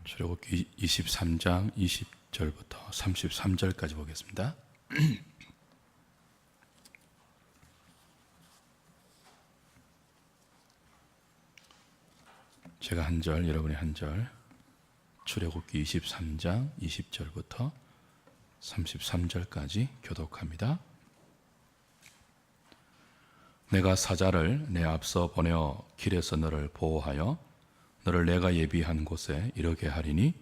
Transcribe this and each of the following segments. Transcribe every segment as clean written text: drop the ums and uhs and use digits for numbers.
출애굽기 23장 20절부터 33절까지 보겠습니다. 제가 한 절, 여러분이 한 절. 출애굽기 23장 20절부터 33절까지 교독합니다. 내가 사자를 내 앞서 보내어 길에서 너를 보호하여 너를 내가 예비한 곳에 이르게 하리니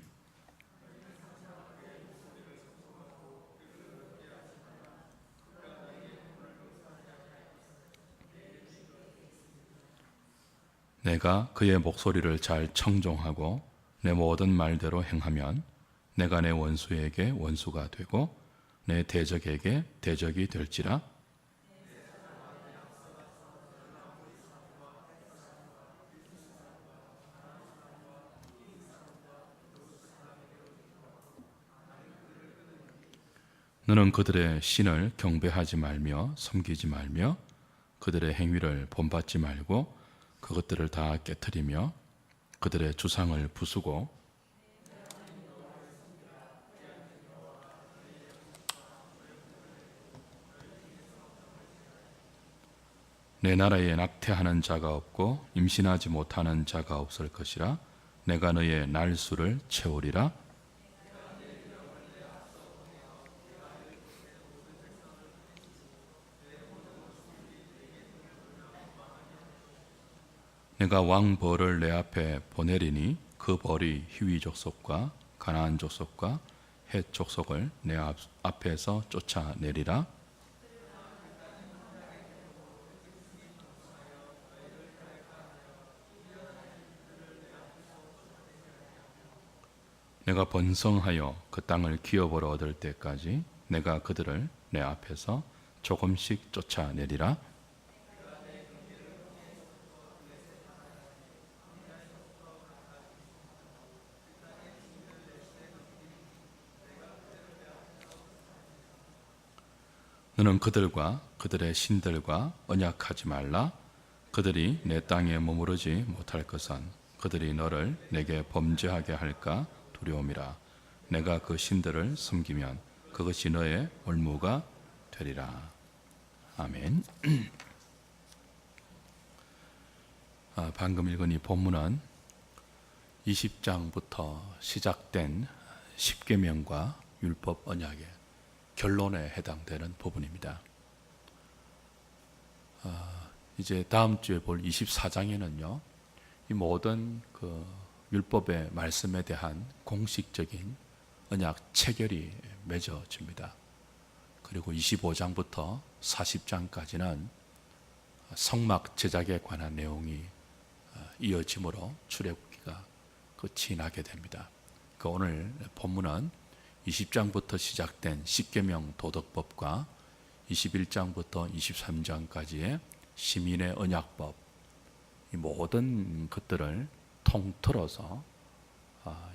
내가 그의 목소리를 잘 청종하고 내 모든 말대로 행하면 내가 내 원수에게 원수가 되고 내 대적에게 대적이 될지라. 너는 그들의 신을 경배하지 말며 섬기지 말며 그들의 행위를 본받지 말고 그것들을 다 깨트리며 그들의 주상을 부수고 내 나라에 낙태하는 자가 없고 임신하지 못하는 자가 없을 것이라. 내가 너의 날수를 채우리라. 내가 왕벌을 내 앞에 보내리니 그 벌이 히위 족속과 가나안 족속과 헷 족속을 내 앞에서 쫓아내리라. 내가 번성하여 그 땅을 기업으로 얻을 때까지 내가 그들을 내 앞에서 조금씩 쫓아내리라. 너는 그들과 그들의 신들과 언약하지 말라. 그들이 내 땅에 머무르지 못할 것은 그들이 너를 내게 범죄하게 할까 두려움이라. 내가 그 신들을 섬기면 그것이 너의 올무가 되리라. 아멘. 방금 읽은 이 본문은 20장부터 시작된 십계명과 율법 언약의 결론에 해당되는 부분입니다. 이제 다음 주에 볼 24장에는요, 이 모든 그 율법의 말씀에 대한 공식적인 언약 체결이 맺어집니다. 그리고 25장부터 40장까지는 성막 제작에 관한 내용이 이어짐으로 출애굽기가 끝이 나게 됩니다. 그 오늘 본문은 20장부터 시작된 십계명 도덕법과 21장부터 23장까지의 시민의 언약법, 이 모든 것들을 통틀어서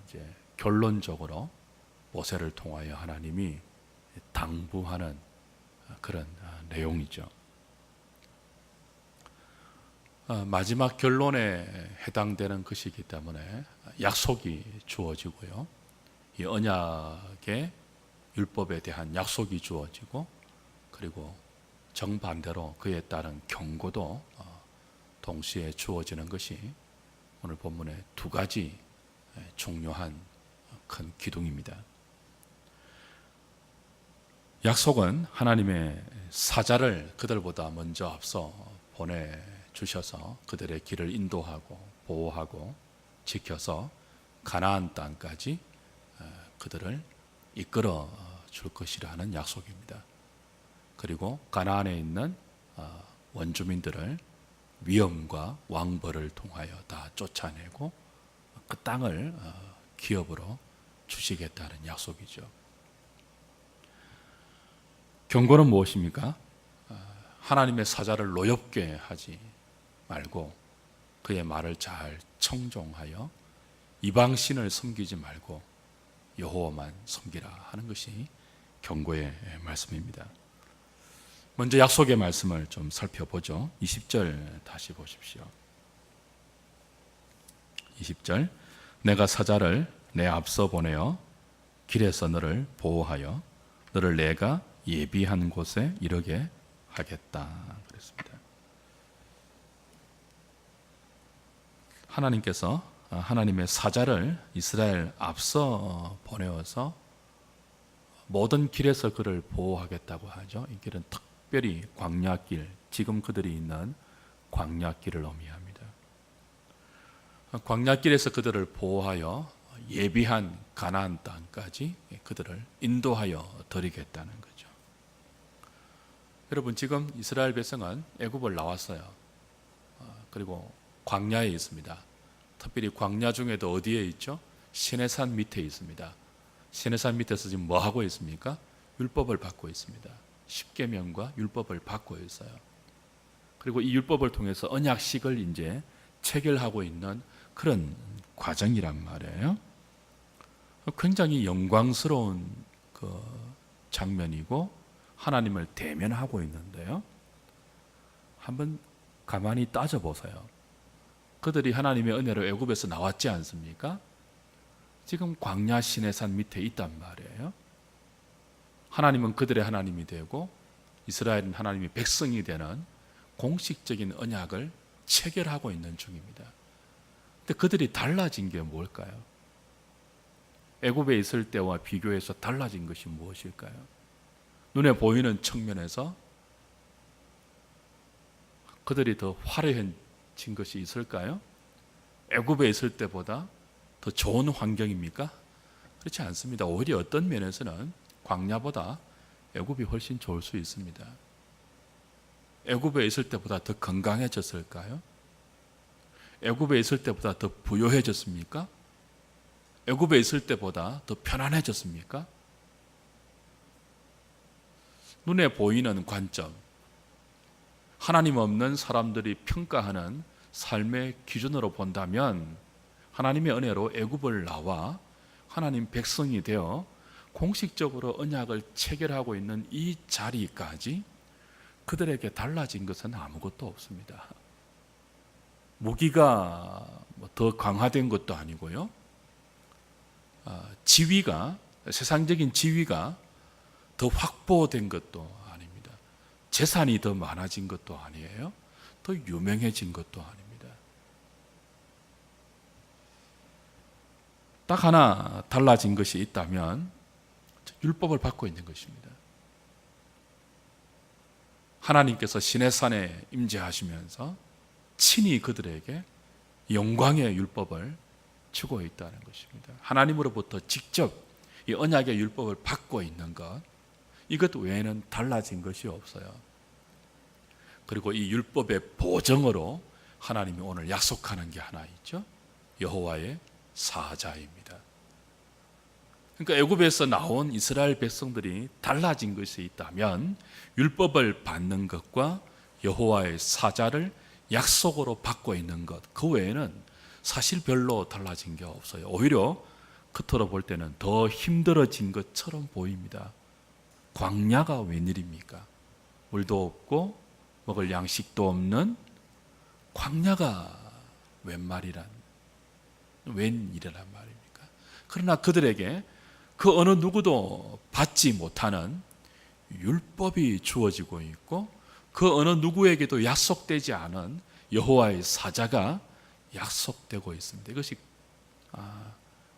이제 결론적으로 모세를 통하여 하나님이 당부하는 그런 내용이죠. 마지막 결론에 해당되는 것이기 때문에 약속이 주어지고요. 이 언약의 율법에 대한 약속이 주어지고 그리고 정반대로 그에 따른 경고도 동시에 주어지는 것이 오늘 본문의 두 가지 중요한 큰 기둥입니다. 약속은 하나님의 사자를 그들보다 먼저 앞서 보내주셔서 그들의 길을 인도하고 보호하고 지켜서 가나안 땅까지 그들을 이끌어 줄 것이라는 약속입니다. 그리고 가나안에 있는 원주민들을 위엄과 왕벌을 통하여 다 쫓아내고 그 땅을 기업으로 주시겠다는 약속이죠. 경고는 무엇입니까? 하나님의 사자를 노엽게 하지 말고 그의 말을 잘 청종하여 이방신을 섬기지 말고 여호와만 섬기라 하는 것이 경고의 말씀입니다. 먼저 약속의 말씀을 좀 살펴보죠. 20절 다시 보십시오. 20절 내가 사자를 내 앞서 보내어 길에서 너를 보호하여 너를 내가 예비한 곳에 이르게 하겠다 그랬습니다. 하나님께서 하나님의 사자를 이스라엘 앞서 보내어서 모든 길에서 그를 보호하겠다고 하죠. 이 길은 특별히 광야길, 지금 그들이 있는 광야길을 의미합니다. 광야길에서 그들을 보호하여 예비한 가나안 땅까지 그들을 인도하여 드리겠다는 거죠. 여러분, 지금 이스라엘 백성은 애굽을 나왔어요. 그리고 광야에 있습니다. 특별히 광야 중에도 어디에 있죠? 시내산 밑에 있습니다. 시내산 밑에서 지금 뭐 하고 있습니까? 율법을 받고 있습니다. 십계명과 율법을 받고 있어요. 그리고 이 율법을 통해서 언약식을 이제 체결하고 있는 그런 과정이란 말이에요. 굉장히 영광스러운 그 장면이고 하나님을 대면하고 있는데요. 한번 가만히 따져보세요. 그들이 하나님의 은혜로 애굽에서 나왔지 않습니까? 지금 광야 시내산 밑에 있단 말이에요. 하나님은 그들의 하나님이 되고 이스라엘은 하나님의 백성이 되는 공식적인 언약을 체결하고 있는 중입니다. 근데 그들이 달라진 게 뭘까요? 애굽에 있을 때와 비교해서 달라진 것이 무엇일까요? 눈에 보이는 측면에서 그들이 더 화려해진 것이 있을까요? 애굽에 있을 때보다 더 좋은 환경입니까? 그렇지 않습니다. 오히려 어떤 면에서는 광야보다 애굽이 훨씬 좋을 수 있습니다. 애굽에 있을 때보다 더 건강해졌을까요? 애굽에 있을 때보다 더 부유해졌습니까? 애굽에 있을 때보다 더 편안해졌습니까? 눈에 보이는 관점, 하나님 없는 사람들이 평가하는 삶의 기준으로 본다면 하나님의 은혜로 애굽을 나와 하나님 백성이 되어 공식적으로 언약을 체결하고 있는 이 자리까지 그들에게 달라진 것은 아무것도 없습니다. 무기가 더 강화된 것도 아니고요. 지위가, 세상적인 지위가 더 확보된 것도 아닙니다. 재산이 더 많아진 것도 아니에요. 더 유명해진 것도 아닙니다. 딱 하나 달라진 것이 있다면 율법을 받고 있는 것입니다. 하나님께서 시내산에 임재하시면서 친히 그들에게 영광의 율법을 주고 있다는 것입니다. 하나님으로부터 직접 이 언약의 율법을 받고 있는 것, 이것 외에는 달라진 것이 없어요. 그리고 이 율법의 보정으로 하나님이 오늘 약속하는 게 하나 있죠. 여호와의 사자입니다. 그러니까 애굽에서 나온 이스라엘 백성들이 달라진 것이 있다면 율법을 받는 것과 여호와의 사자를 약속으로 받고 있는 것, 그 외에는 사실 별로 달라진 게 없어요. 오히려 겉으로 볼 때는 더 힘들어진 것처럼 보입니다. 광야가 웬일입니까? 물도 없고 먹을 양식도 없는 광야가 웬일이란 말입니까? 그러나 그들에게 그 어느 누구도 받지 못하는 율법이 주어지고 있고 그 어느 누구에게도 약속되지 않은 여호와의 사자가 약속되고 있습니다. 이것이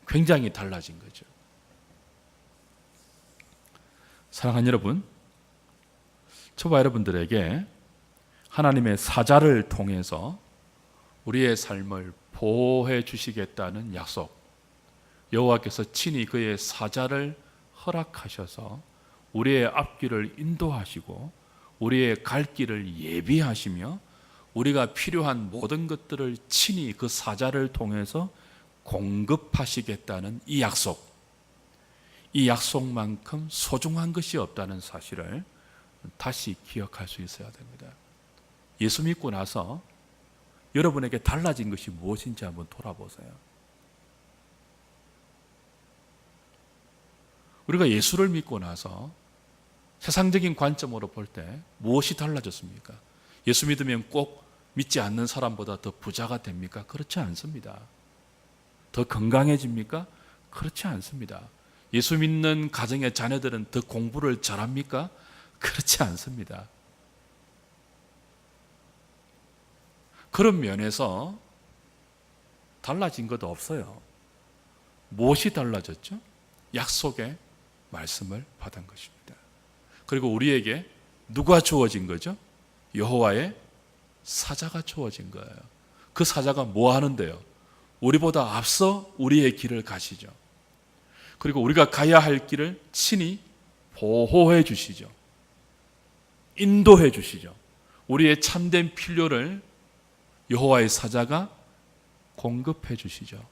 굉장히 달라진 거죠. 사랑하는 여러분, 저와 여러분들에게 하나님의 사자를 통해서 우리의 삶을 보호해 주시겠다는 약속, 여호와께서 친히 그의 사자를 허락하셔서 우리의 앞길을 인도하시고 우리의 갈 길을 예비하시며 우리가 필요한 모든 것들을 친히 그 사자를 통해서 공급하시겠다는 이 약속만큼 소중한 것이 없다는 사실을 다시 기억할 수 있어야 됩니다. 예수 믿고 나서 여러분에게 달라진 것이 무엇인지 한번 돌아보세요. 우리가 예수를 믿고 나서 세상적인 관점으로 볼 때 무엇이 달라졌습니까? 예수 믿으면 꼭 믿지 않는 사람보다 더 부자가 됩니까? 그렇지 않습니다. 더 건강해집니까? 그렇지 않습니다. 예수 믿는 가정의 자녀들은 더 공부를 잘합니까? 그렇지 않습니다. 그런 면에서 달라진 것도 없어요. 무엇이 달라졌죠? 약속의 말씀을 받은 것입니다. 그리고 우리에게 누가 주어진 거죠? 여호와의 사자가 주어진 거예요. 그 사자가 뭐 하는데요? 우리보다 앞서 우리의 길을 가시죠. 그리고 우리가 가야 할 길을 친히 보호해 주시죠. 인도해 주시죠. 우리의 참된 필요를 여호와의 사자가 공급해 주시죠.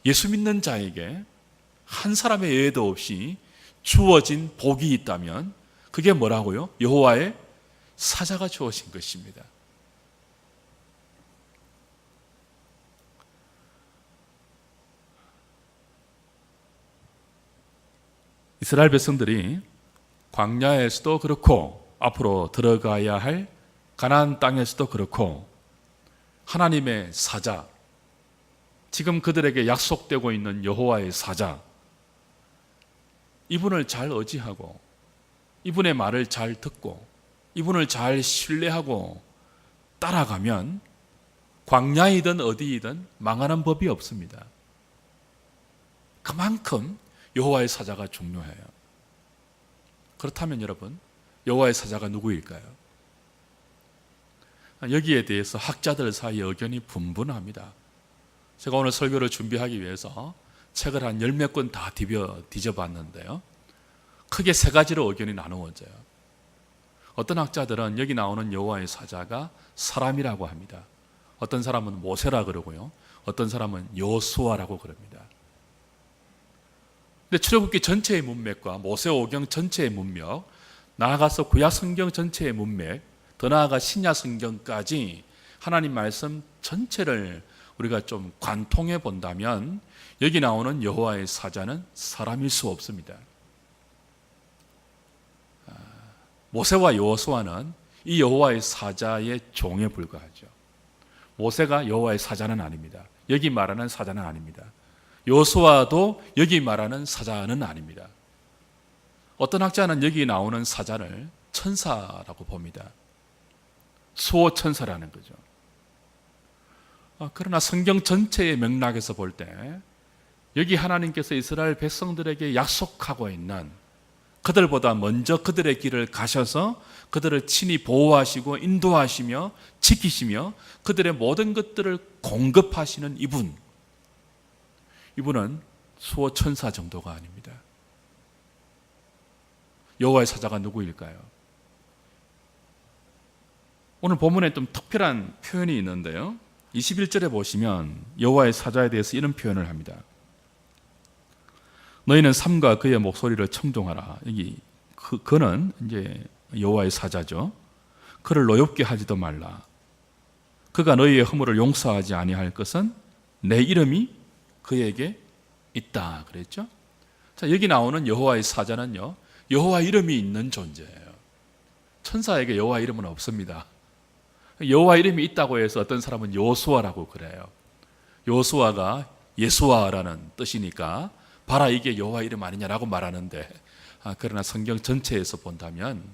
예수 믿는 자에게 한 사람의 예외도 없이 주어진 복이 있다면 그게 뭐라고요? 여호와의 사자가 주어진 것입니다. 이스라엘 백성들이 광야에서도 그렇고 앞으로 들어가야 할 가나안 땅에서도 그렇고 하나님의 사자, 지금 그들에게 약속되고 있는 여호와의 사자, 이분을 잘 의지하고 이분의 말을 잘 듣고 이분을 잘 신뢰하고 따라가면 광야이든 어디이든 망하는 법이 없습니다. 그만큼 여호와의 사자가 중요해요. 그렇다면 여러분, 여호와의 사자가 누구일까요? 여기에 대해서 학자들 사이에 의견이 분분합니다. 제가 오늘 설교를 준비하기 위해서 책을 한 10몇 권 다 뒤져봤는데요. 크게 세 가지로 의견이 나누어져요. 어떤 학자들은 여기 나오는 여호와의 사자가 사람이라고 합니다. 어떤 사람은 모세라 그러고요. 어떤 사람은 여호수아라고 그럽니다. 근데 출애굽기 전체의 문맥과 모세오경 전체의 문맥, 나아가서 구약 성경 전체의 문맥, 더 나아가 신약 성경까지 하나님 말씀 전체를 우리가 좀 관통해 본다면 여기 나오는 여호와의 사자는 사람일 수 없습니다. 모세와 여호수아는 이 여호와의 사자의 종에 불과하죠. 모세가 여호와의 사자는 아닙니다. 여기 말하는 사자는 아닙니다. 여호수아도 여기 말하는 사자는 아닙니다. 어떤 학자는 여기 나오는 사자를 천사라고 봅니다. 수호천사라는 거죠. 그러나 성경 전체의 맥락에서 볼 때 여기 하나님께서 이스라엘 백성들에게 약속하고 있는, 그들보다 먼저 그들의 길을 가셔서 그들을 친히 보호하시고 인도하시며 지키시며 그들의 모든 것들을 공급하시는 이분은 수호천사 정도가 아닙니다. 여호와의 사자가 누구일까요? 오늘 본문에 좀 특별한 표현이 있는데요. 21절에 보시면 여호와의 사자에 대해서 이런 표현을 합니다. 너희는 삼가 그의 목소리를 청종하라. 여기 그는 이제 여호와의 사자죠. 그를 노엽게 하지도 말라. 그가 너희의 허물을 용서하지 아니할 것은 내 이름이 그에게 있다 그랬죠. 자, 여기 나오는 여호와의 사자는요, 여호와 이름이 있는 존재예요. 천사에게 여호와 이름은 없습니다. 여호와 이름이 있다고 해서 어떤 사람은 여호수아라고 그래요. 여호수아가 예수아라는 뜻이니까 봐라 이게 여호와 이름 아니냐라고 말하는데, 그러나 성경 전체에서 본다면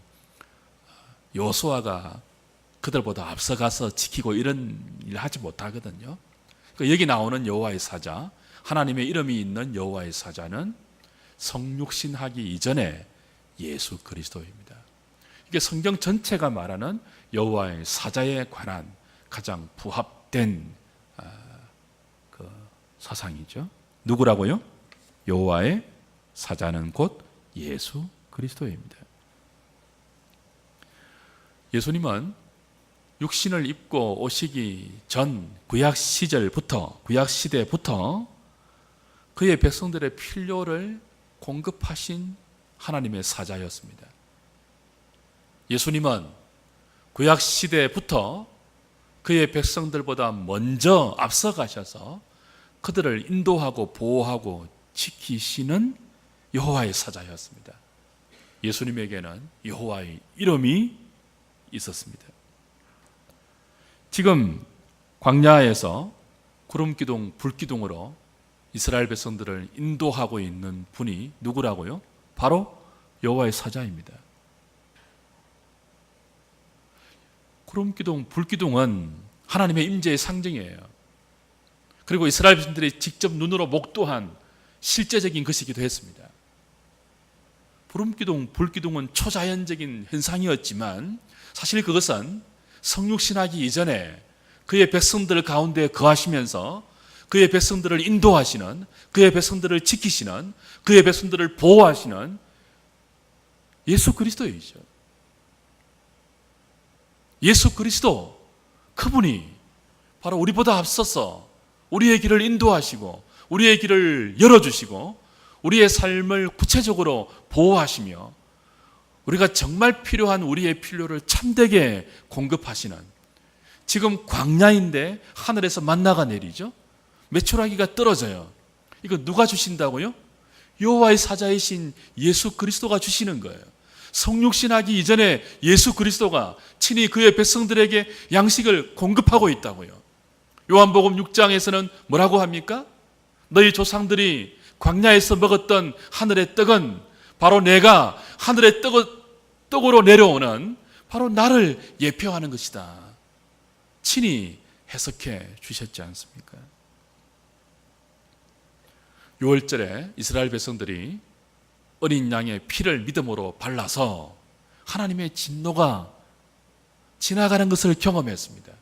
여호수아가 그들보다 앞서가서 지키고 이런 일을 하지 못하거든요. 그러니까 여기 나오는 여호와의 사자, 하나님의 이름이 있는 여호와의 사자는 성육신하기 이전에 예수 그리스도입니다. 이게 성경 전체가 말하는 여호와의 사자에 관한 가장 부합된 그 사상이죠. 누구라고요? 여호와의 사자는 곧 예수 그리스도입니다. 예수님은 육신을 입고 오시기 전 구약 시절부터, 구약 시대부터 그의 백성들의 필요를 공급하신 하나님의 사자였습니다. 예수님은 구약 시대부터 그의 백성들보다 먼저 앞서 가셔서 그들을 인도하고 보호하고 지키시는 여호와의 사자였습니다. 예수님에게는 여호와의 이름이 있었습니다. 지금 광야에서 구름 기둥, 불 기둥으로 이스라엘 백성들을 인도하고 있는 분이 누구라고요? 바로 여호와의 사자입니다. 구름기둥, 불기둥은 하나님의 임재의 상징이에요. 그리고 이스라엘 백성들이 직접 눈으로 목도한 실제적인 것이기도 했습니다. 구름기둥, 불기둥은 초자연적인 현상이었지만 사실 그것은 성육신하기 이전에 그의 백성들 가운데 거하시면서 그의 백성들을 인도하시는, 그의 백성들을 지키시는, 그의 백성들을 보호하시는 예수 그리스도이죠. 예수 그리스도, 그분이 바로 우리보다 앞서서 우리의 길을 인도하시고 우리의 길을 열어주시고 우리의 삶을 구체적으로 보호하시며 우리가 정말 필요한 우리의 필요를 참되게 공급하시는, 지금 광야인데 하늘에서 만나가 내리죠. 메추라기가 떨어져요. 이거 누가 주신다고요? 여호와의 사자이신 예수 그리스도가 주시는 거예요. 성육신하기 이전에 예수 그리스도가 친히 그의 백성들에게 양식을 공급하고 있다고요. 요한복음 6장에서는 뭐라고 합니까? 너희 조상들이 광야에서 먹었던 하늘의 떡은 바로 내가 하늘의 떡으로 내려오는 바로 나를 예표하는 것이다. 친히 해석해 주셨지 않습니까? 6월절에 이스라엘 백성들이 어린 양의 피를 믿음으로 발라서 하나님의 진노가 지나가는 것을 경험했습니다.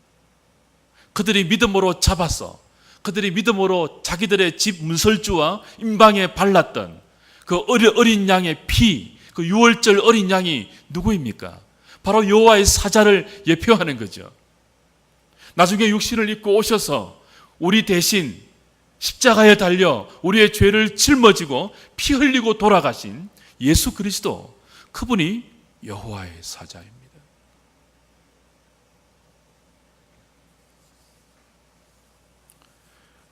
그들이 믿음으로 잡아서 그들이 믿음으로 자기들의 집 문설주와 임방에 발랐던 그 어린 양의 피, 그 6월절 어린 양이 누구입니까? 바로 여호와의 사자를 예표하는 거죠. 나중에 육신을 입고 오셔서 우리 대신 십자가에 달려 우리의 죄를 짊어지고 피 흘리고 돌아가신 예수 그리스도, 그분이 여호와의 사자입니다.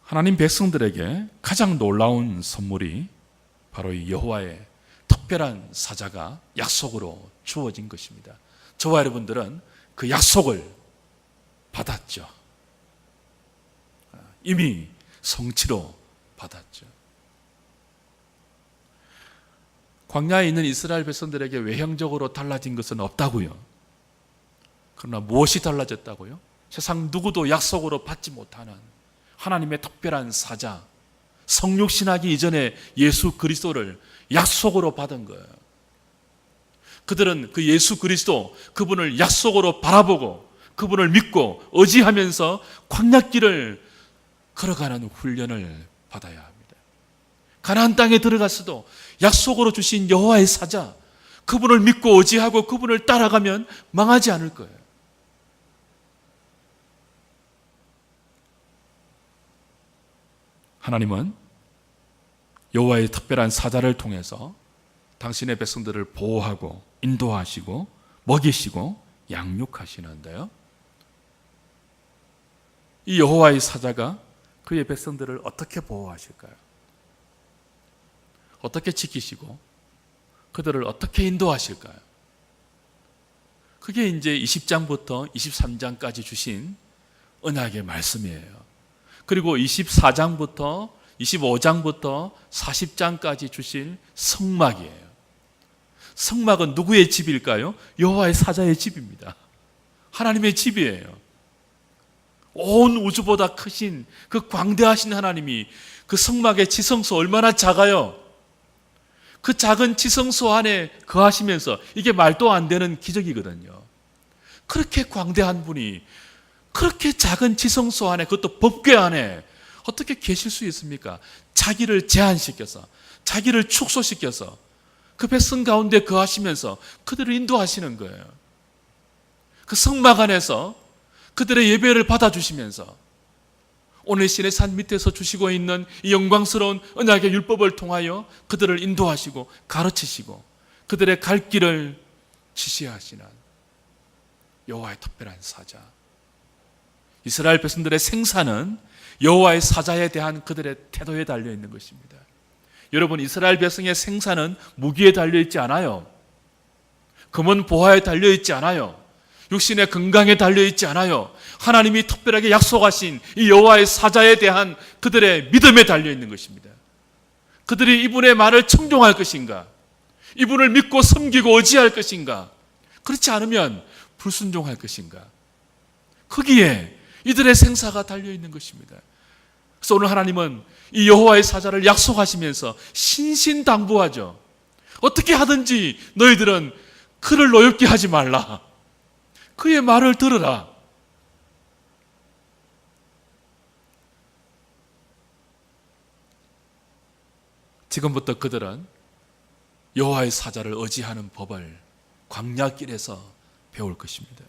하나님 백성들에게 가장 놀라운 선물이 바로 이 여호와의 특별한 사자가 약속으로 주어진 것입니다. 저와 여러분들은 그 약속을 받았죠. 이미 성취로 받았죠. 광야에 있는 이스라엘 백성들에게 외형적으로 달라진 것은 없다고요. 그러나 무엇이 달라졌다고요? 세상 누구도 약속으로 받지 못하는 하나님의 특별한 사자, 성육신하기 이전에 예수 그리스도를 약속으로 받은 거예요. 그들은 그 예수 그리스도, 그분을 약속으로 바라보고 그분을 믿고 의지하면서 광야길을 걸어가는 훈련을 받아야 합니다. 가나안 땅에 들어갔어도 약속으로 주신 여호와의 사자, 그분을 믿고 의지하고 그분을 따라가면 망하지 않을 거예요. 하나님은 여호와의 특별한 사자를 통해서 당신의 백성들을 보호하고 인도하시고 먹이시고 양육하시는데요. 이 여호와의 사자가 그의 백성들을 어떻게 보호하실까요? 어떻게 지키시고 그들을 어떻게 인도하실까요? 그게 이제 20장부터 23장까지 주신 언약의 말씀이에요. 그리고 24장부터 25장부터 40장까지 주실 성막이에요. 성막은 누구의 집일까요? 여호와의 사자의 집입니다. 하나님의 집이에요. 온 우주보다 크신 그 광대하신 하나님이 그 성막의 지성소 얼마나 작아요. 그 작은 지성소 안에 거하시면서, 이게 말도 안 되는 기적이거든요. 그렇게 광대한 분이 그렇게 작은 지성소 안에, 그것도 법궤 안에 어떻게 계실 수 있습니까? 자기를 제한시켜서, 자기를 축소시켜서 그 백성 가운데 거하시면서 그들을 인도하시는 거예요. 그 성막 안에서 그들의 예배를 받아주시면서 오늘 시내산 밑에서 주시고 있는 이 영광스러운 언약의 율법을 통하여 그들을 인도하시고 가르치시고 그들의 갈 길을 지시하시는 여호와의 특별한 사자. 이스라엘 백성들의 생사는 여호와의 사자에 대한 그들의 태도에 달려있는 것입니다. 여러분, 이스라엘 백성의 생사는 무기에 달려있지 않아요. 금은 보화에 달려있지 않아요. 육신의 건강에 달려있지 않아요. 하나님이 특별하게 약속하신 이 여호와의 사자에 대한 그들의 믿음에 달려있는 것입니다. 그들이 이분의 말을 청종할 것인가? 이분을 믿고 섬기고 의지할 것인가? 그렇지 않으면 불순종할 것인가? 거기에 이들의 생사가 달려있는 것입니다. 그래서 오늘 하나님은 이 여호와의 사자를 약속하시면서 신신당부하죠. 어떻게 하든지 너희들은 그를 노엽게 하지 말라. 그의 말을 들으라. 지금부터 그들은 여호와의 사자를 의지하는 법을 광야길에서 배울 것입니다.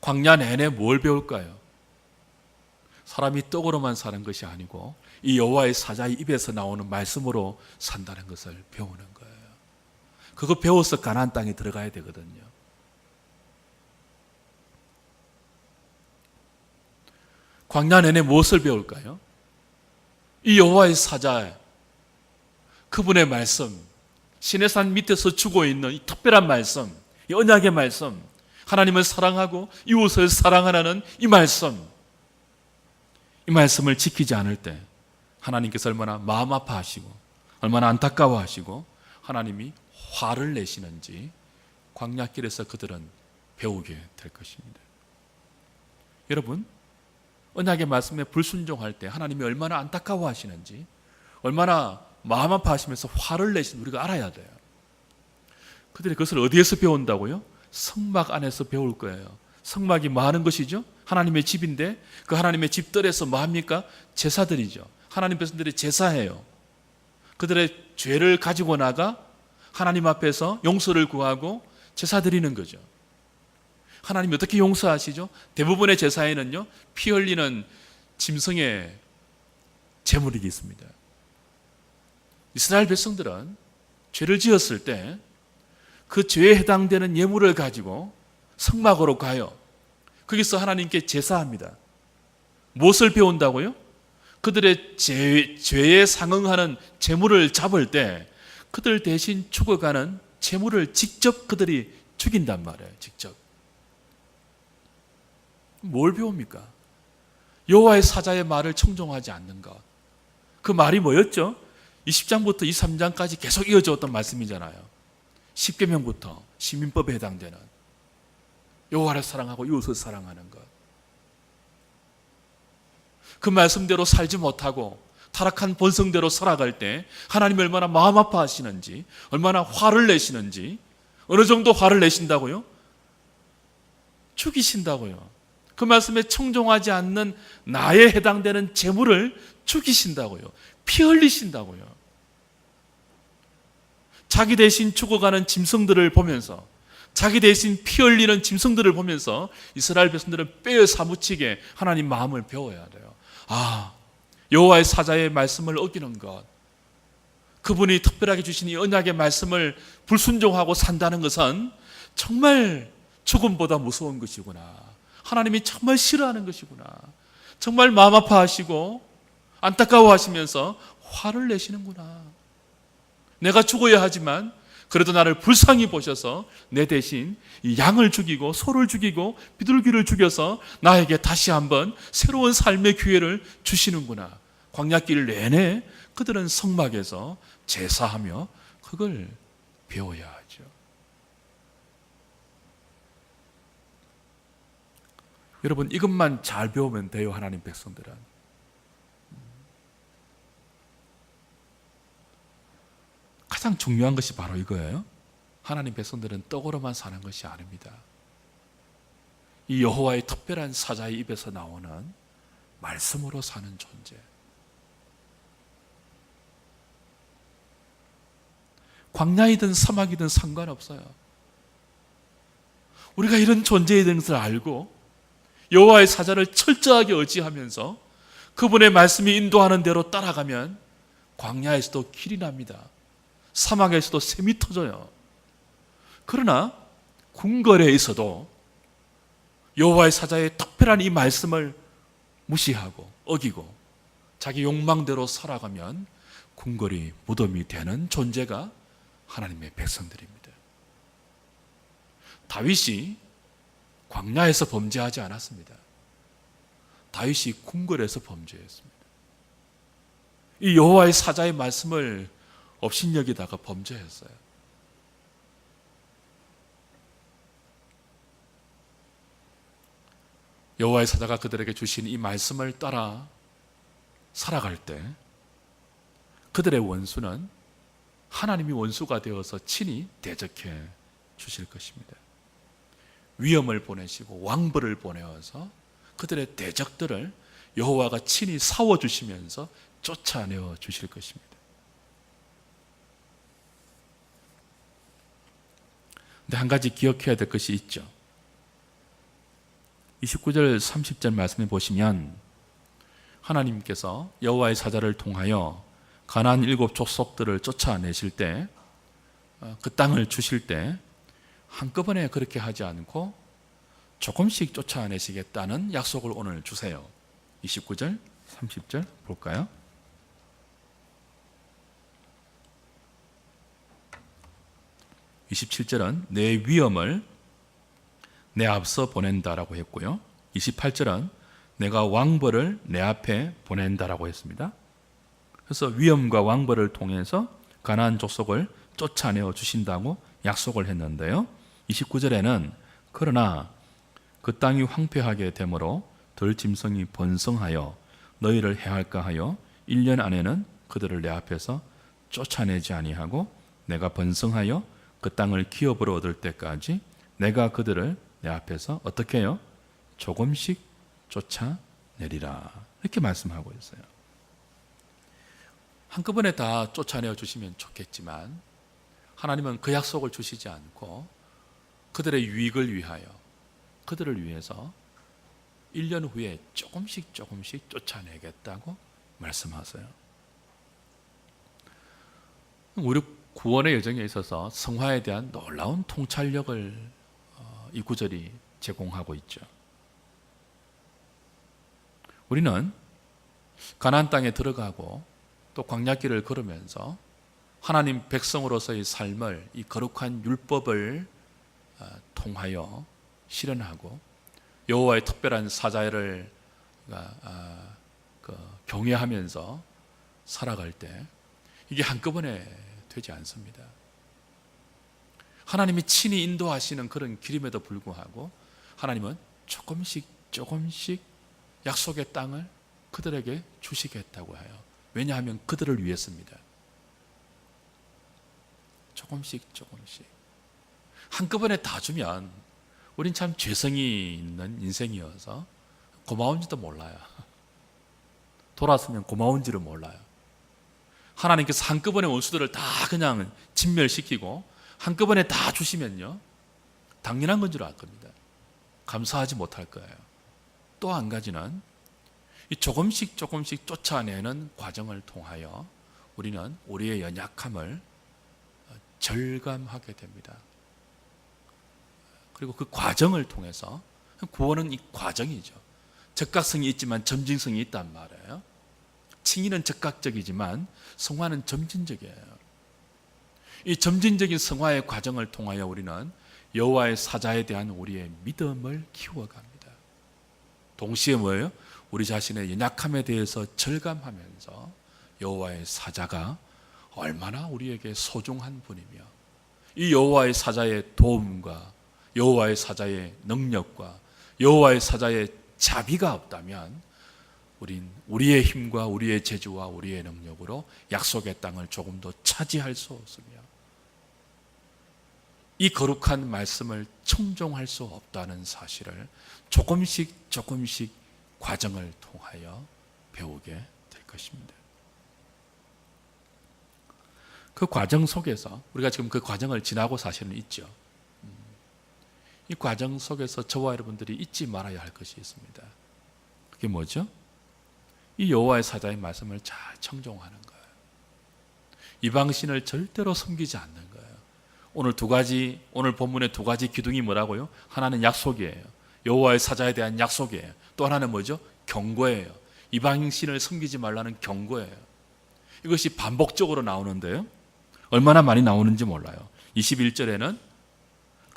광야 내내 뭘 배울까요? 사람이 떡으로만 사는 것이 아니고 이 여호와의 사자의 입에서 나오는 말씀으로 산다는 것을 배우는 거예요. 그거 배워서 가나안 땅에 들어가야 되거든요. 광야 내내 무엇을 배울까요? 이 여호와의 사자, 그분의 말씀, 시내산 밑에서 주고 있는 이 특별한 말씀, 이 언약의 말씀, 하나님을 사랑하고 이웃을 사랑하라는 이 말씀을 지키지 않을 때 하나님께서 얼마나 마음 아파하시고 얼마나 안타까워하시고 하나님이 화를 내시는지 광야길에서 그들은 배우게 될 것입니다. 여러분, 언약의 말씀에 불순종할 때 하나님이 얼마나 안타까워하시는지, 얼마나 마음 아파하시면서 화를 내시는지 우리가 알아야 돼요. 그들이 그것을 어디에서 배운다고요? 성막 안에서 배울 거예요. 성막이 뭐 하는 것이죠? 하나님의 집인데 그 하나님의 집들에서 뭐 합니까? 제사드리죠. 하나님 백성들이 제사해요. 그들의 죄를 가지고 나가 하나님 앞에서 용서를 구하고 제사드리는 거죠. 하나님이 어떻게 용서하시죠? 대부분의 제사에는요, 피 흘리는 짐승의 제물이 있습니다. 이스라엘 백성들은 죄를 지었을 때 그 죄에 해당되는 예물을 가지고 성막으로 가요. 거기서 하나님께 제사합니다. 무엇을 배운다고요? 그들의 죄에 상응하는 제물을 잡을 때 그들 대신 죽어가는 제물을 직접 그들이 죽인단 말이에요. 직접. 뭘 배웁니까? 여호와의 사자의 말을 청종하지 않는 것. 그 말이 뭐였죠? 20장부터 23장까지 계속 이어져 왔던 말씀이잖아요. 10계명부터 시민법에 해당되는 여호와를 사랑하고 이웃을 사랑하는 것. 그 말씀대로 살지 못하고 타락한 본성대로 살아갈 때 하나님이 얼마나 마음 아파하시는지, 얼마나 화를 내시는지, 어느 정도 화를 내신다고요? 죽이신다고요. 그 말씀에 청종하지 않는 나에 해당되는 재물을 죽이신다고요. 피 흘리신다고요. 자기 대신 죽어가는 짐승들을 보면서, 자기 대신 피 흘리는 짐승들을 보면서 이스라엘 백성들은 뼈에 사무치게 하나님 마음을 배워야 돼요. 아, 여호와의 사자의 말씀을 어기는 것, 그분이 특별하게 주신 이 언약의 말씀을 불순종하고 산다는 것은 정말 죽음보다 무서운 것이구나. 하나님이 정말 싫어하는 것이구나. 정말 마음 아파하시고 안타까워하시면서 화를 내시는구나. 내가 죽어야 하지만 그래도 나를 불쌍히 보셔서 내 대신 이 양을 죽이고 소를 죽이고 비둘기를 죽여서 나에게 다시 한번 새로운 삶의 기회를 주시는구나. 광야길 내내 그들은 성막에서 제사하며 그걸 배워야 하죠. 여러분, 이것만 잘 배우면 돼요. 하나님 백성들은. 가장 중요한 것이 바로 이거예요. 하나님 백성들은 떡으로만 사는 것이 아닙니다. 이 여호와의 특별한 사자의 입에서 나오는 말씀으로 사는 존재. 광야이든 사막이든 상관없어요. 우리가 이런 존재에 대한 것을 알고 여호와의 사자를 철저하게 의지하면서 그분의 말씀이 인도하는 대로 따라가면 광야에서도 길이 납니다. 사막에서도 샘이 터져요. 그러나 궁궐에 있어도 여호와의 사자의 특별한 이 말씀을 무시하고 어기고 자기 욕망대로 살아가면 궁궐이 무덤이 되는 존재가 하나님의 백성들입니다. 다윗이 광야에서 범죄하지 않았습니다. 다윗이 궁궐에서 범죄했습니다. 이 여호와의 사자의 말씀을 업신여기다가 범죄했어요. 여호와의 사자가 그들에게 주신 이 말씀을 따라 살아갈 때 그들의 원수는 하나님이 원수가 되어서 친히 대적해 주실 것입니다. 위험을 보내시고 왕벌을 보내어서 그들의 대적들을 여호와가 친히 싸워주시면서 쫓아내어 주실 것입니다. 근데 한 가지 기억해야 될 것이 있죠. 29절 30절 말씀에 보시면 하나님께서 여호와의 사자를 통하여 가나안 7 족속들을 쫓아내실 때, 그 땅을 주실 때 한꺼번에 그렇게 하지 않고 조금씩 쫓아내시겠다는 약속을 오늘 주세요. 29절 30절 볼까요? (27절은) 내 위엄을 내 앞서 보낸다라고 했고요. 28절은 내가 왕벌을 내 앞에 보낸다라고 했습니다. 그래서 위엄과 왕벌을 통해서 가나안 족속을 쫓아내어 주신다고 약속을 했는데요. 29절에는 그러나 그 땅이 황폐하게 되므로 들짐승이 번성하여 너희를 해할까 하여 1년 안에는 그들을 내 앞에서 쫓아내지 아니하고 내가 번성하여 그 땅을 기업으로 얻을 때까지 내가 그들을 내 앞에서 어떻게 해요? 조금씩 쫓아내리라. 이렇게 말씀하고 있어요. 한꺼번에 다 쫓아내어 주시면 좋겠지만 하나님은 그 약속을 주시지 않고 그들의 유익을 위하여, 그들을 위해서 1년 후에 조금씩 쫓아내겠다고 말씀하세요. 우리 구원의 여정에 있어서 성화에 대한 놀라운 통찰력을 이 구절이 제공하고 있죠. 우리는 가나안 땅에 들어가고 또 광야길을 걸으면서 하나님 백성으로서의 삶을, 이 거룩한 율법을 통하여 실현하고 여호와의 특별한 사자를 경외하면서 살아갈 때 이게 한꺼번에 되지 않습니다. 하나님이 친히 인도하시는 그런 길임에도 불구하고 하나님은 조금씩 약속의 땅을 그들에게 주시겠다고 해요. 왜냐하면 그들을 위해서입니다. 조금씩 한꺼번에 다 주면 우린 참 죄성이 있는 인생이어서 고마운지도 몰라요. 돌았으면 고마운지를 몰라요. 하나님께서 한꺼번에 원수들을 다 그냥 진멸시키고 한꺼번에 다 주시면요, 당연한 건 줄 알 겁니다. 감사하지 못할 거예요. 또 한 가지는 이 조금씩 쫓아내는 과정을 통하여 우리는 우리의 연약함을 절감하게 됩니다. 그리고 그 과정을 통해서, 구원은 이 과정이죠. 적각성이 있지만 점진성이 있단 말이에요. 칭의는 적각적이지만 성화는 점진적이에요. 이 점진적인 성화의 과정을 통하여 우리는 여호와의 사자에 대한 우리의 믿음을 키워갑니다. 동시에 뭐예요? 우리 자신의 연약함에 대해서 절감하면서 여호와의 사자가 얼마나 우리에게 소중한 분이며 이 여호와의 사자의 도움과 여호와의 사자의 능력과 여호와의 사자의 자비가 없다면 우린 우리의 힘과 우리의 재주와 우리의 능력으로 약속의 땅을 조금 더 차지할 수 없으며 이 거룩한 말씀을 청종할 수 없다는 사실을 조금씩 과정을 통하여 배우게 될 것입니다. 그 과정 속에서 우리가 지금 그 과정을 지나고 사실은 있죠. 이 과정 속에서 저와 여러분들이 잊지 말아야 할 것이 있습니다. 그게 뭐죠? 이 여호와의 사자의 말씀을 잘 청종하는 거예요. 이방신을 절대로 섬기지 않는 거예요. 오늘 본문의 두 가지 기둥이 뭐라고요? 하나는 약속이에요. 여호와의 사자에 대한 약속이에요. 또 하나는 뭐죠? 경고예요. 이방신을 섬기지 말라는 경고예요. 이것이 반복적으로 나오는데요, 얼마나 많이 나오는지 몰라요. 21절에는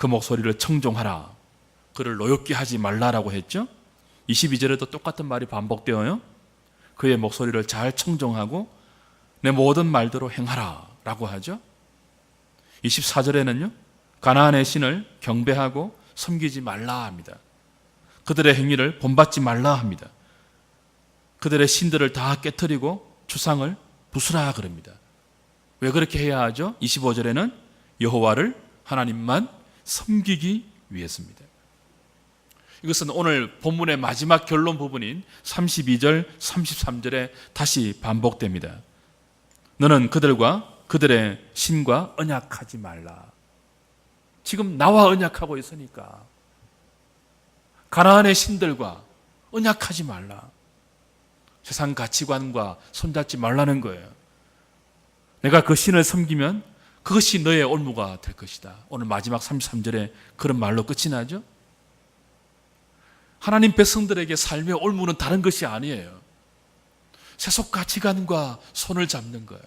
그 목소리를 청종하라. 그를 노엽게 하지 말라라고 했죠. 22절에도 똑같은 말이 반복되어요. 그의 목소리를 잘 청종하고 내 모든 말대로 행하라 라고 하죠. 24절에는요, 가나안의 신을 경배하고 섬기지 말라 합니다. 그들의 행위를 본받지 말라 합니다. 그들의 신들을 다 깨뜨리고 주상을 부수라 그럽니다. 왜 그렇게 해야 하죠? 25절에는 여호와를 하나님만 섬기기 위해서입니다. 이것은 오늘 본문의 마지막 결론 부분인 32절, 33절에 다시 반복됩니다. 너는 그들과 그들의 신과 언약하지 말라. 지금 나와 언약하고 있으니까 가나안의 신들과 언약하지 말라. 세상 가치관과 손잡지 말라는 거예요. 내가 그 신을 섬기면 그것이 너의 올무가 될 것이다. 오늘 마지막 33절에 그런 말로 끝이 나죠. 하나님 백성들에게 삶의 올무는 다른 것이 아니에요. 세속 가치관과 손을 잡는 거예요.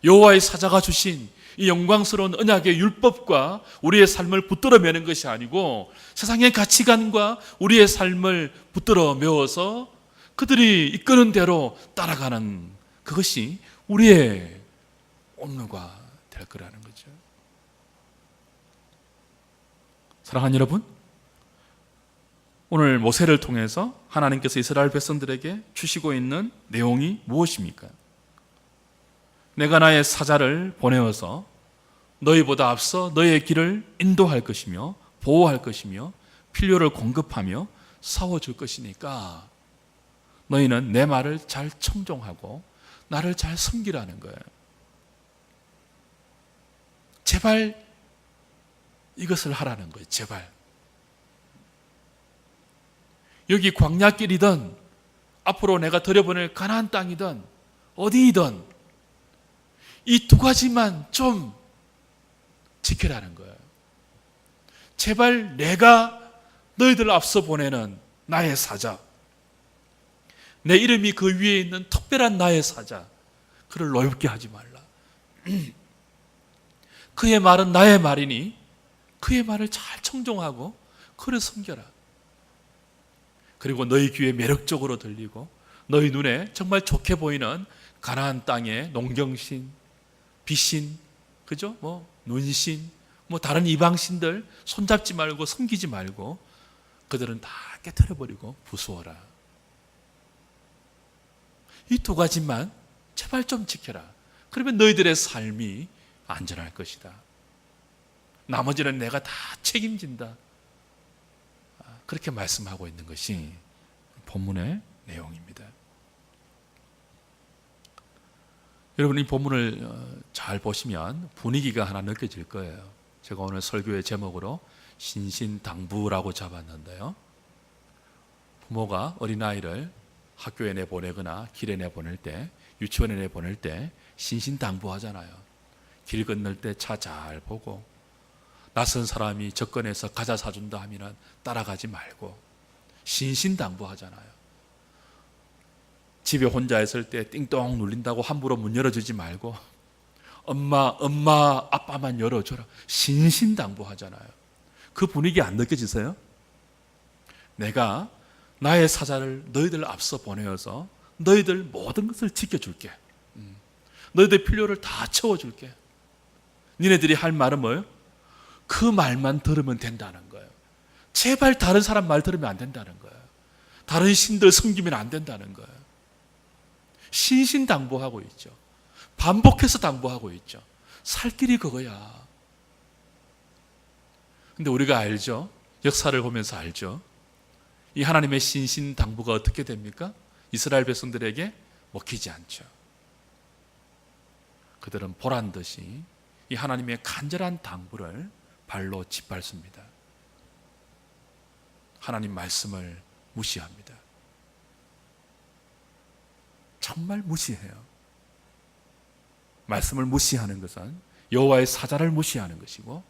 여호와의 사자가 주신 이 영광스러운 언약의 율법과 우리의 삶을 붙들어 매는 것이 아니고 세상의 가치관과 우리의 삶을 붙들어 메워서 그들이 이끄는 대로 따라가는 그것이 우리의 올무가 될 거라는 거죠. 사랑하는 여러분, 오늘 모세를 통해서 하나님께서 이스라엘 백성들에게 주시고 있는 내용이 무엇입니까? 내가 나의 사자를 보내어서 너희보다 앞서 너희의 길을 인도할 것이며 보호할 것이며 필요를 공급하며 싸워줄 것이니까 너희는 내 말을 잘 청종하고 나를 잘 섬기라는 거예요. 제발 이것을 하라는 거예요. 제발. 여기 광야길이든 앞으로 내가 들여보낼 가나안 땅이든 어디이든 이 두 가지만 좀 지켜라는 거예요. 제발 내가 너희들 앞서 보내는 나의 사자, 내 이름이 그 위에 있는 특별한 나의 사자, 그를 노엽게 하지 말라. 그의 말은 나의 말이니 그의 말을 잘 청종하고 그를 섬겨라. 그리고 너희 귀에 매력적으로 들리고 너희 눈에 정말 좋게 보이는 가나안 땅의 농경신, 비신, 그죠? 눈신, 다른 이방신들 손잡지 말고 섬기지 말고 그들은 다 깨트려버리고 부수어라. 이 두 가지만 제발 좀 지켜라. 그러면 너희들의 삶이 안전할 것이다. 나머지는 내가 다 책임진다. 그렇게 말씀하고 있는 것이 본문의 내용입니다. 여러분, 이 본문을 잘 보시면 분위기가 하나 느껴질 거예요. 제가 오늘 설교의 제목으로 신신당부라고 잡았는데요. 부모가 어린아이를 학교에 내보내거나 길에 내보낼 때, 유치원에 내보낼 때 신신당부하잖아요. 길 건널 때 차 잘 보고, 낯선 사람이 접근해서 과자 사준다 하면 따라가지 말고 신신당부하잖아요. 집에 혼자 있을 때 띵동 눌린다고 함부로 문 열어주지 말고 엄마, 아빠만 열어줘라. 신신당부하잖아요. 그 분위기 안 느껴지세요? 내가 나의 사자를 너희들 앞서 보내어서 너희들 모든 것을 지켜줄게. 너희들 필요를 다 채워줄게. 니네들이 할 말은 뭐예요? 그 말만 들으면 된다는 거예요. 제발 다른 사람 말 들으면 안 된다는 거예요. 다른 신들 섬기면 안 된다는 거예요. 신신당부하고 있죠. 반복해서 당부하고 있죠. 살 길이 그거야. 근데 우리가 알죠? 역사를 보면서 알죠? 이 하나님의 신신당부가 어떻게 됩니까? 이스라엘 백성들에게 먹히지 않죠. 그들은 보란 듯이 이 하나님의 간절한 당부를 발로 짓밟습니다. 하나님 말씀을 무시합니다. 정말 무시해요. 말씀을 무시하는 것은 여호와의 사자를 무시하는 것이고,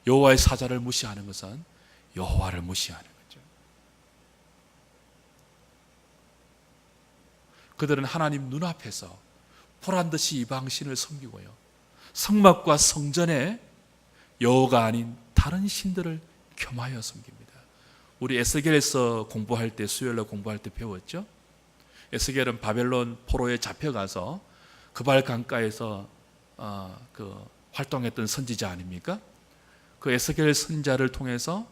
여호와의 사자를 무시하는 것은 여호와를 무시하는 거죠. 그들은 하나님 눈앞에서 보란듯이 이방신을 섬기고요, 성막과 성전에 여호가 아닌 다른 신들을 겸하여 섬깁니다. 우리 에스겔에서 공부할 때, 수요일날 공부할 때 배웠죠. 에스겔은 바벨론 포로에 잡혀가서 그발 강가에서 활동했던 선지자 아닙니까? 그 에스겔 선자를 통해서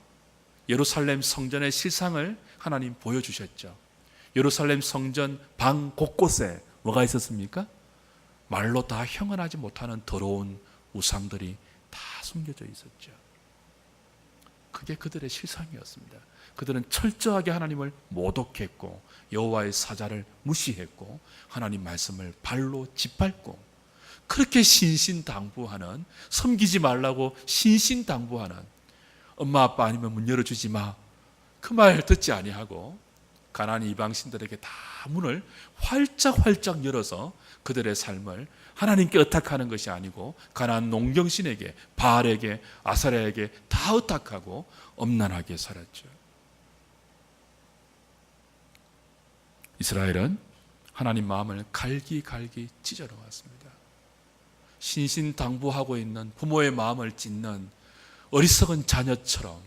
예루살렘 성전의 실상을 하나님 보여주셨죠. 예루살렘 성전 방 곳곳에 뭐가 있었습니까? 말로 다 형언하지 못하는 더러운 우상들이 다 숨겨져 있었죠. 그게 그들의 실상이었습니다. 그들은 철저하게 하나님을 모독했고 여호와의 사자를 무시했고 하나님 말씀을 발로 짓밟고 그렇게 신신당부하는, 섬기지 말라고 신신당부하는, 엄마 아빠 아니면 문 열어주지 마, 그 말 듣지 아니하고 가나안 이방 신들에게 다 문을 활짝 열어서 그들의 삶을 하나님께 의탁하는 것이 아니고 가나안 농경신에게, 바알에게, 아사랴에게 다 의탁하고 엄난하게 살았죠. 이스라엘은 하나님 마음을 갈기갈기 찢어 놓았습니다. 신신당부하고 있는 부모의 마음을 찢는 어리석은 자녀처럼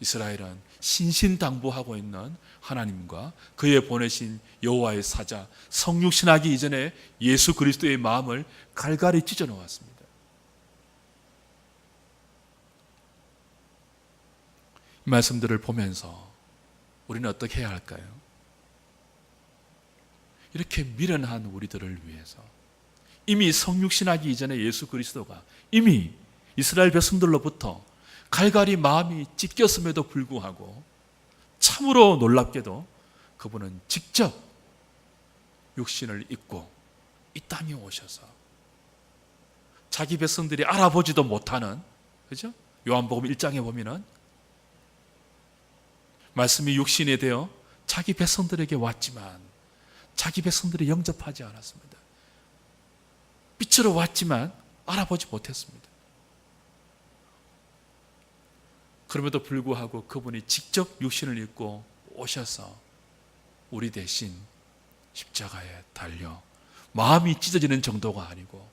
이스라엘은 신신당부하고 있는 하나님과 그의 보내신 여호와의 사자, 성육신하기 이전에 예수 그리스도의 마음을 갈갈이 찢어 놓았습니다. 이 말씀들을 보면서 우리는 어떻게 해야 할까요? 이렇게 미련한 우리들을 위해서 이미 성육신하기 이전에 예수 그리스도가 이미 이스라엘 백성들로부터 갈갈이 마음이 찢겼음에도 불구하고 참으로 놀랍게도 그분은 직접 육신을 입고 이 땅에 오셔서 자기 백성들이 알아보지도 못하는, 그죠? 요한복음 1장에 보면은 말씀이 육신이 되어 자기 백성들에게 왔지만 자기 백성들이 영접하지 않았습니다. 빛으로 왔지만 알아보지 못했습니다. 그럼에도 불구하고 그분이 직접 육신을 입고 오셔서 우리 대신 십자가에 달려 마음이 찢어지는 정도가 아니고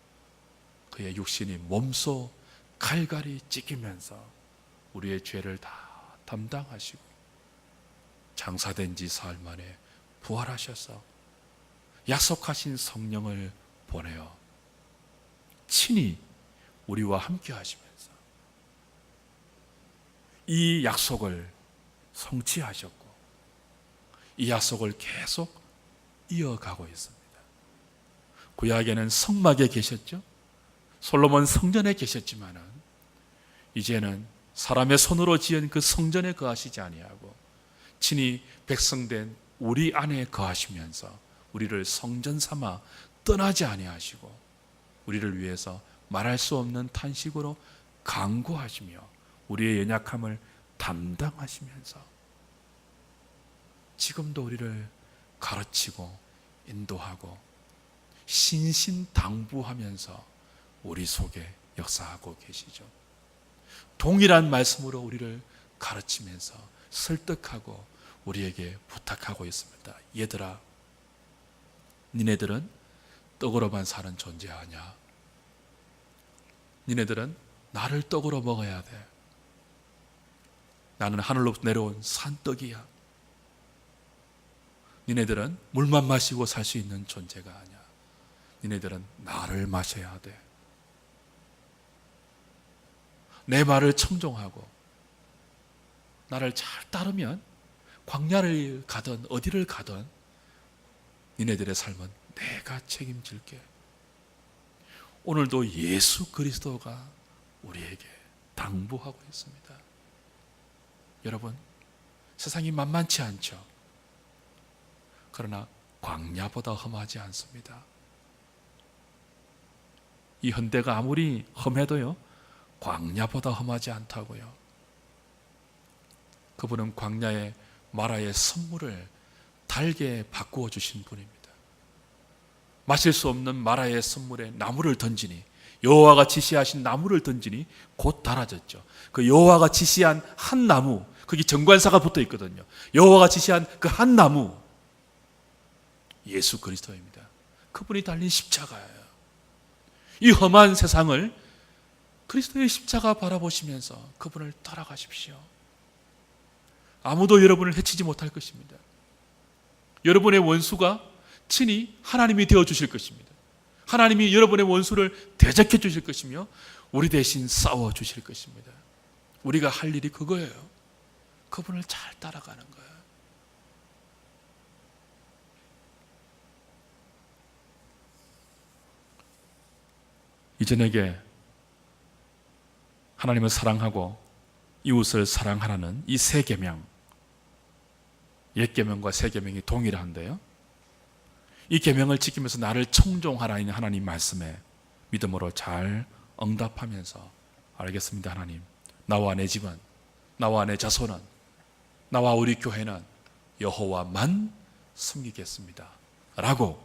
그의 육신이 몸소 갈갈이 찢기면서 우리의 죄를 다 담당하시고 장사된 지 사흘 만에 부활하셔서 약속하신 성령을 보내어 친히 우리와 함께 하시면서 이 약속을 성취하셨고 이 약속을 계속 이어가고 있습니다. 구약에는 성막에 계셨죠. 솔로몬 성전에 계셨지만은 이제는 사람의 손으로 지은 그 성전에 거하시지 아니하고 친히 백성된 우리 안에 거하시면서 우리를 성전 삼아 떠나지 아니하시고 우리를 위해서 말할 수 없는 탄식으로 간구하시며 우리의 연약함을 담당하시면서 지금도 우리를 가르치고 인도하고 신신당부하면서 우리 속에 역사하고 계시죠. 동일한 말씀으로 우리를 가르치면서 설득하고 우리에게 부탁하고 있습니다. 얘들아, 니네들은 떡으로만 사는 존재 아니야. 니네들은 나를 떡으로 먹어야 돼. 나는 하늘로 내려온 산떡이야. 니네들은 물만 마시고 살 수 있는 존재가 아니야. 니네들은 나를 마셔야 돼. 내 말을 청종하고 나를 잘 따르면 광야를 가든 어디를 가든 니네들의 삶은 내가 책임질게. 오늘도 예수 그리스도가 우리에게 당부하고 있습니다. 여러분, 세상이 만만치 않죠. 그러나 광야보다 험하지 않습니다. 이 현대가 아무리 험해도요, 광야보다 험하지 않다고요. 그분은 광야의 마라의 선물을 달게 바꾸어 주신 분입니다. 마실 수 없는 마라의 선물에 나무를 던지니, 여호와가 지시하신 나무를 던지니 곧 달아졌죠. 그 여호와가 지시한 한 나무, 거기 정관사가 붙어 있거든요. 여호와가 지시한 그 한 나무, 예수 그리스도입니다. 그분이 달린 십자가예요. 이 험한 세상을 그리스도의 십자가 바라보시면서 그분을 따라가십시오. 아무도 여러분을 해치지 못할 것입니다. 여러분의 원수가 친히 하나님이 되어주실 것입니다. 하나님이 여러분의 원수를 대적해 주실 것이며 우리 대신 싸워주실 것입니다. 우리가 할 일이 그거예요. 그분을 잘 따라가는 거예요. 이제 내게 하나님을 사랑하고 이웃을 사랑하라는 이 세 계명, 옛 계명과 새 계명이 동일한데요. 이 계명을 지키면서 나를 청종하라는 하나님 말씀에 믿음으로 잘 응답하면서 알겠습니다. 하나님, 나와 내 집은, 나와 내 자손은, 나와 우리 교회는 여호와만 섬기겠습니다 라고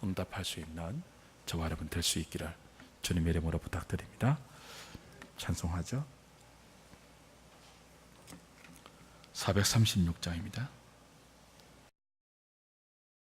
응답할 수 있는 저와 여러분 될 수 있기를 주님의 이름으로 부탁드립니다. 찬송하죠. 436장입니다.